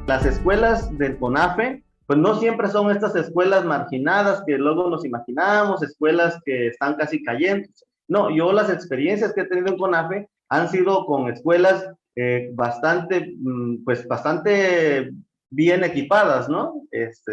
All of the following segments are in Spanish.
Las escuelas del CONAFE, pues no siempre son estas escuelas marginadas que luego nos imaginamos, escuelas que están casi cayendo. No, yo las experiencias que he tenido en CONAFE han sido con escuelas pues bastante bien equipadas, ¿no?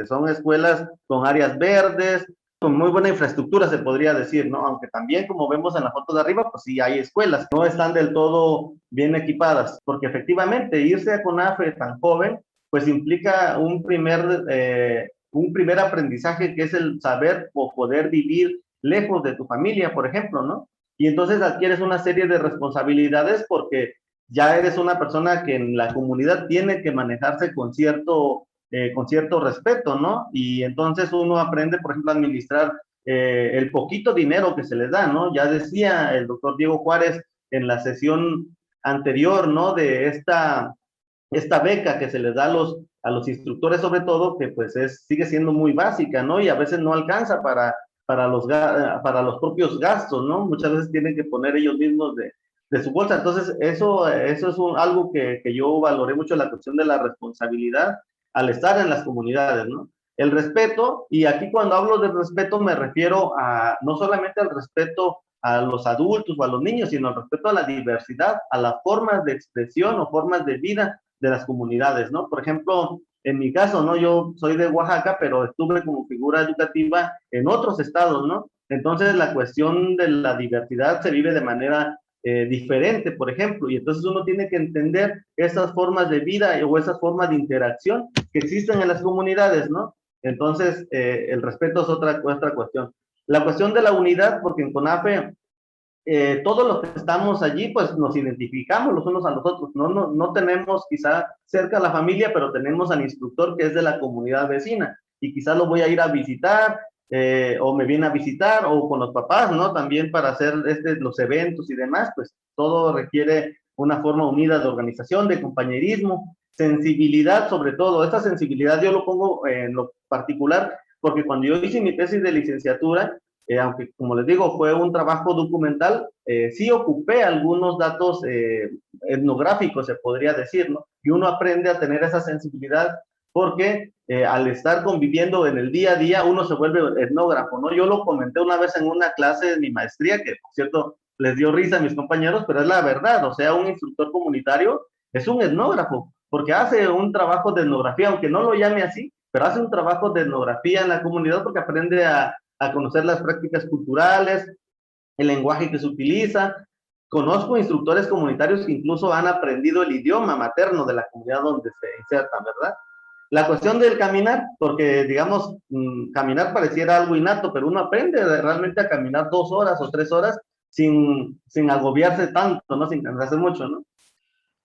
Son escuelas con áreas verdes, con muy buena infraestructura, se podría decir, ¿no? Aunque también, como vemos en la foto de arriba, pues sí hay escuelas que no están del todo bien equipadas, porque efectivamente irse a CONAFE tan joven pues implica un primer aprendizaje que es el saber o poder vivir lejos de tu familia, por ejemplo, ¿no? Y entonces adquieres una serie de responsabilidades porque ya eres una persona que en la comunidad tiene que manejarse con cierto respeto, ¿no? Y entonces uno aprende, por ejemplo, a administrar el poquito dinero que se les da, ¿no? Ya decía el doctor Diego Juárez en la sesión anterior, ¿no? De esta beca que se les da a los instructores sobre todo, que pues sigue siendo muy básica, ¿no? Y a veces no alcanza para los propios gastos, ¿no? Muchas veces tienen que poner ellos mismos de su bolsa. Entonces, eso es algo que yo valoré mucho, la cuestión de la responsabilidad al estar en las comunidades, ¿no? El respeto, y aquí cuando hablo de respeto me refiero a no solamente al respeto a los adultos o a los niños, sino al respeto a la diversidad, a las formas de expresión o formas de vida de las comunidades, ¿no? Por ejemplo, en mi caso, ¿no? Yo soy de Oaxaca, pero estuve como figura educativa en otros estados, ¿no? Entonces, la cuestión de la diversidad se vive de manera diferente, por ejemplo, y entonces uno tiene que entender esas formas de vida o esas formas de interacción que existen en las comunidades, ¿no? Entonces, el respeto es otra cuestión. La cuestión de la unidad, porque en CONAFE todos los que estamos allí, pues nos identificamos los unos a los otros. No tenemos quizá cerca a la familia, pero tenemos al instructor que es de la comunidad vecina y quizá lo voy a ir a visitar o me viene a visitar o con los papás, ¿no? También para hacer los eventos y demás, pues todo requiere una forma unida de organización, de compañerismo, sensibilidad sobre todo. Esta sensibilidad yo lo pongo en lo particular porque cuando yo hice mi tesis de licenciatura, aunque como les digo fue un trabajo documental, sí ocupé algunos datos etnográficos, se podría decir, ¿no? Y uno aprende a tener esa sensibilidad porque al estar conviviendo en el día a día, uno se vuelve etnógrafo, ¿no? Yo lo comenté una vez en una clase de mi maestría, que por cierto les dio risa a mis compañeros, pero es la verdad, o sea, un instructor comunitario es un etnógrafo, porque hace un trabajo de etnografía, aunque no lo llame así, pero hace un trabajo de etnografía en la comunidad porque aprende a conocer las prácticas culturales, el lenguaje que se utiliza. Conozco instructores comunitarios que incluso han aprendido el idioma materno de la comunidad donde se insertan, ¿verdad? La cuestión del caminar, porque digamos, caminar pareciera algo innato, pero uno aprende realmente a caminar 2 horas o 3 horas sin agobiarse tanto, ¿no? Sin cansarse mucho, ¿no?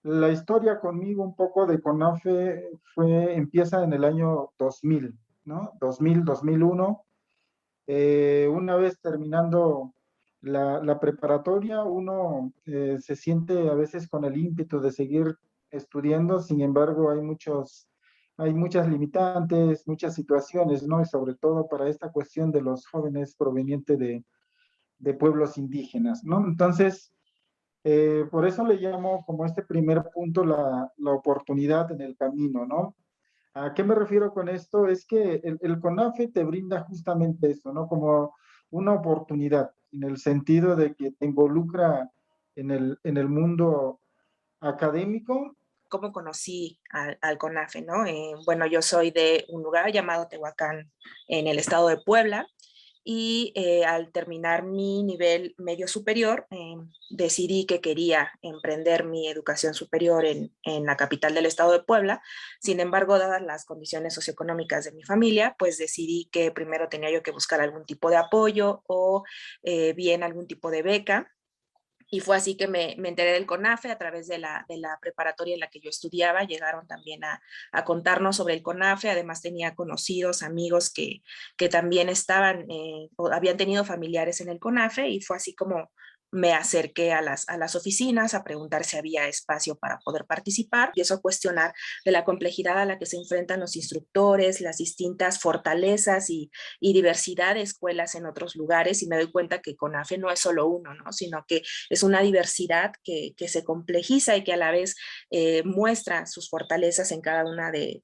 La historia conmigo un poco de CONAFE empieza en el año 2000, ¿no? 2000, 2001. Una vez terminando la preparatoria, uno se siente a veces con el ímpetu de seguir estudiando. Sin embargo, hay muchas limitantes, muchas situaciones, ¿no? Y sobre todo para esta cuestión de los jóvenes provenientes de pueblos indígenas, ¿no? Entonces, por eso le llamo como este primer punto la oportunidad en el camino, ¿no? ¿A qué me refiero con esto? Es que el CONAFE te brinda justamente eso, ¿no? Como una oportunidad, en el sentido de que te involucra en el mundo académico. ¿Cómo conocí al CONAFE, no? Bueno, yo soy de un lugar llamado Tehuacán, en el estado de Puebla, y al terminar mi nivel medio superior, decidí que quería emprender mi educación superior en la capital del estado de Puebla. Sin embargo, dadas las condiciones socioeconómicas de mi familia, pues decidí que primero tenía yo que buscar algún tipo de apoyo o bien algún tipo de beca. Y fue así que me enteré del CONAFE a través de la preparatoria en la que yo estudiaba. Llegaron también a contarnos sobre el CONAFE. Además tenía conocidos, amigos que también estaban o habían tenido familiares en el CONAFE, y fue así me acerqué a las oficinas a preguntar si había espacio para poder participar. Empiezo a cuestionar de la complejidad a la que se enfrentan los instructores, las distintas fortalezas y diversidad de escuelas en otros lugares, y me doy cuenta que CONAFE no es solo uno, ¿no? Sino que es una diversidad que se complejiza y que a la vez muestra sus fortalezas en cada una de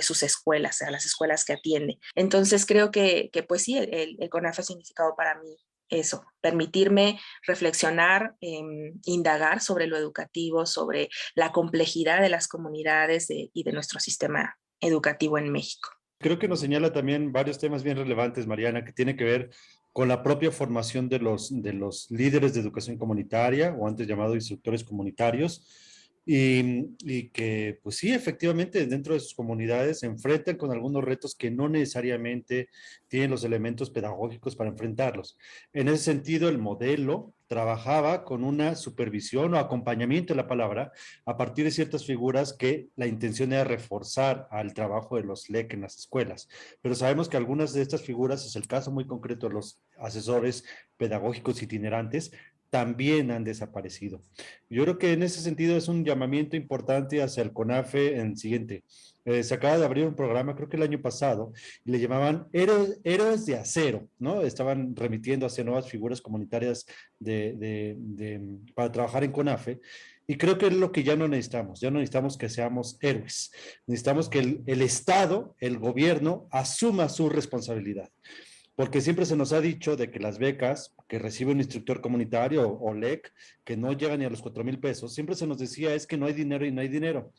sus escuelas, a las escuelas que atiende. Entonces creo que pues sí, el CONAFE ha significado para mí eso, permitirme reflexionar, indagar sobre lo educativo, sobre la complejidad de las comunidades y de nuestro sistema educativo en México. Creo que nos señala también varios temas bien relevantes, Mariana, que tiene que ver con la propia formación de los líderes de educación comunitaria, o antes llamados instructores comunitarios, y que, pues sí, efectivamente, dentro de sus comunidades se enfrentan con algunos retos que no necesariamente tienen los elementos pedagógicos para enfrentarlos. En ese sentido, el modelo trabajaba con una supervisión o acompañamiento de la palabra a partir de ciertas figuras que la intención era reforzar al trabajo de los LEC en las escuelas. Pero sabemos que algunas de estas figuras, es el caso muy concreto de los asesores pedagógicos itinerantes, también han desaparecido. Yo creo que en ese sentido es un llamamiento importante hacia el CONAFE en el siguiente. Se acaba de abrir un programa, creo que el año pasado, y le llamaban Héroes de Acero, ¿no? Estaban remitiendo hacia nuevas figuras comunitarias para trabajar en CONAFE, y creo que es lo que ya no necesitamos que seamos héroes, necesitamos que el Estado, el gobierno, asuma su responsabilidad. Porque siempre se nos ha dicho de que las becas que recibe un instructor comunitario o LEC, que no llegan ni a los 4,000 pesos, siempre se nos decía es que no hay dinero y no hay dinero.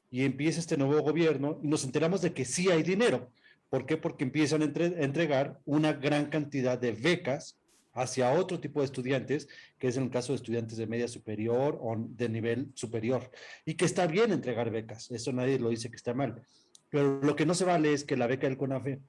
Y empieza este nuevo gobierno y nos enteramos de que sí hay dinero. ¿Por qué? Porque empiezan a entregar una gran cantidad de becas hacia otro tipo de estudiantes, que es en el caso de estudiantes de media superior o de nivel superior. Y que está bien entregar becas, eso nadie lo dice que está mal. Pero lo que no se vale es que la beca del CONAFE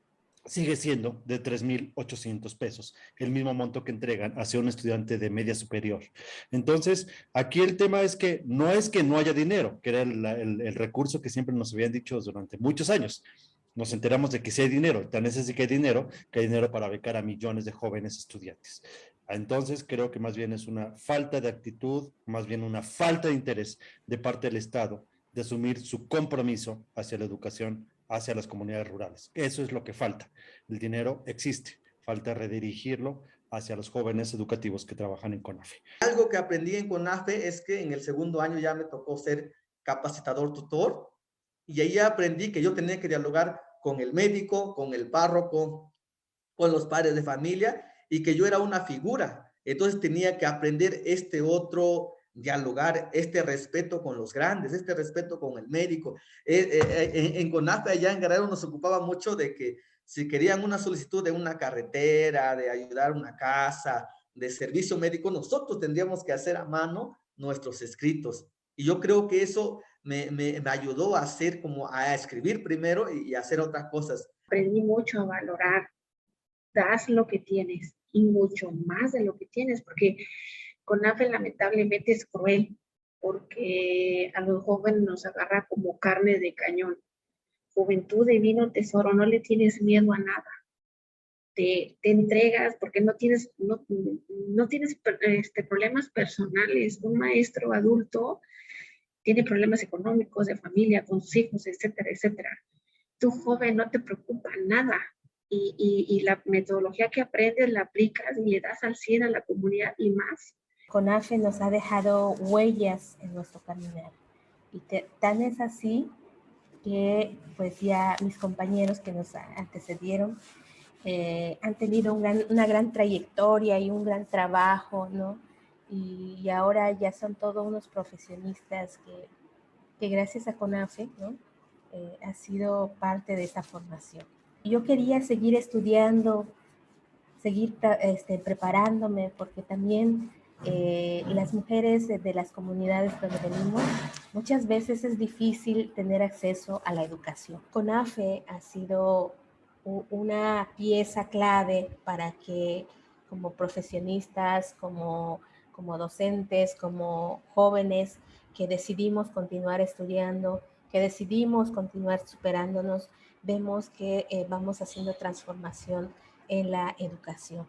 sigue siendo de 3,800 pesos, el mismo monto que entregan hacia un estudiante de media superior. Entonces, aquí el tema es que no haya dinero, que era el recurso que siempre nos habían dicho durante muchos años. Nos enteramos de que sí hay dinero, tan es así que hay dinero para becar a millones de jóvenes estudiantes. Entonces, creo que más bien es una falta de actitud, más bien una falta de interés de parte del Estado de asumir su compromiso hacia la educación, hacia las comunidades rurales. Eso es lo que falta. El dinero existe, falta redirigirlo hacia los jóvenes educativos que trabajan en CONAFE. Algo que aprendí en CONAFE es que en el segundo año ya me tocó ser capacitador tutor, y ahí aprendí que yo tenía que dialogar con el médico, con el párroco, con los padres de familia, y que yo era una figura. Entonces tenía que aprender este otro dialogar, este respeto con los grandes, este respeto con el médico. En CONAFE allá en Guerrero nos ocupaba mucho de que si querían una solicitud de una carretera, de ayudar a una casa, de servicio médico, nosotros tendríamos que hacer a mano nuestros escritos. Y yo creo que eso me ayudó a hacer como a escribir primero y a hacer otras cosas. Aprendí mucho a valorar, das lo que tienes y mucho más de lo que tienes, porque CONAFE lamentablemente es cruel, porque a los jóvenes nos agarra como carne de cañón. Juventud divino tesoro, no le tienes miedo a nada. Te entregas porque no tienes problemas personales. Un maestro adulto tiene problemas económicos, de familia, con sus hijos, etcétera, etcétera. Tú joven no te preocupa nada. Y la metodología que aprendes la aplicas y le das al 100 a la comunidad y más. CONAFE nos ha dejado huellas en nuestro caminar. Y tan es así que pues ya mis compañeros que nos antecedieron han tenido una gran trayectoria y un gran trabajo, ¿no? Y ahora ya son todos unos profesionistas que gracias a CONAFE, ¿no? Ha sido parte de esta formación. Yo quería seguir estudiando, seguir preparándome, porque también las mujeres de las comunidades donde venimos, muchas veces es difícil tener acceso a la educación. CONAFE ha sido una pieza clave para que como profesionistas, como docentes, como jóvenes que decidimos continuar estudiando, que decidimos continuar superándonos, vemos que vamos haciendo transformación en la educación.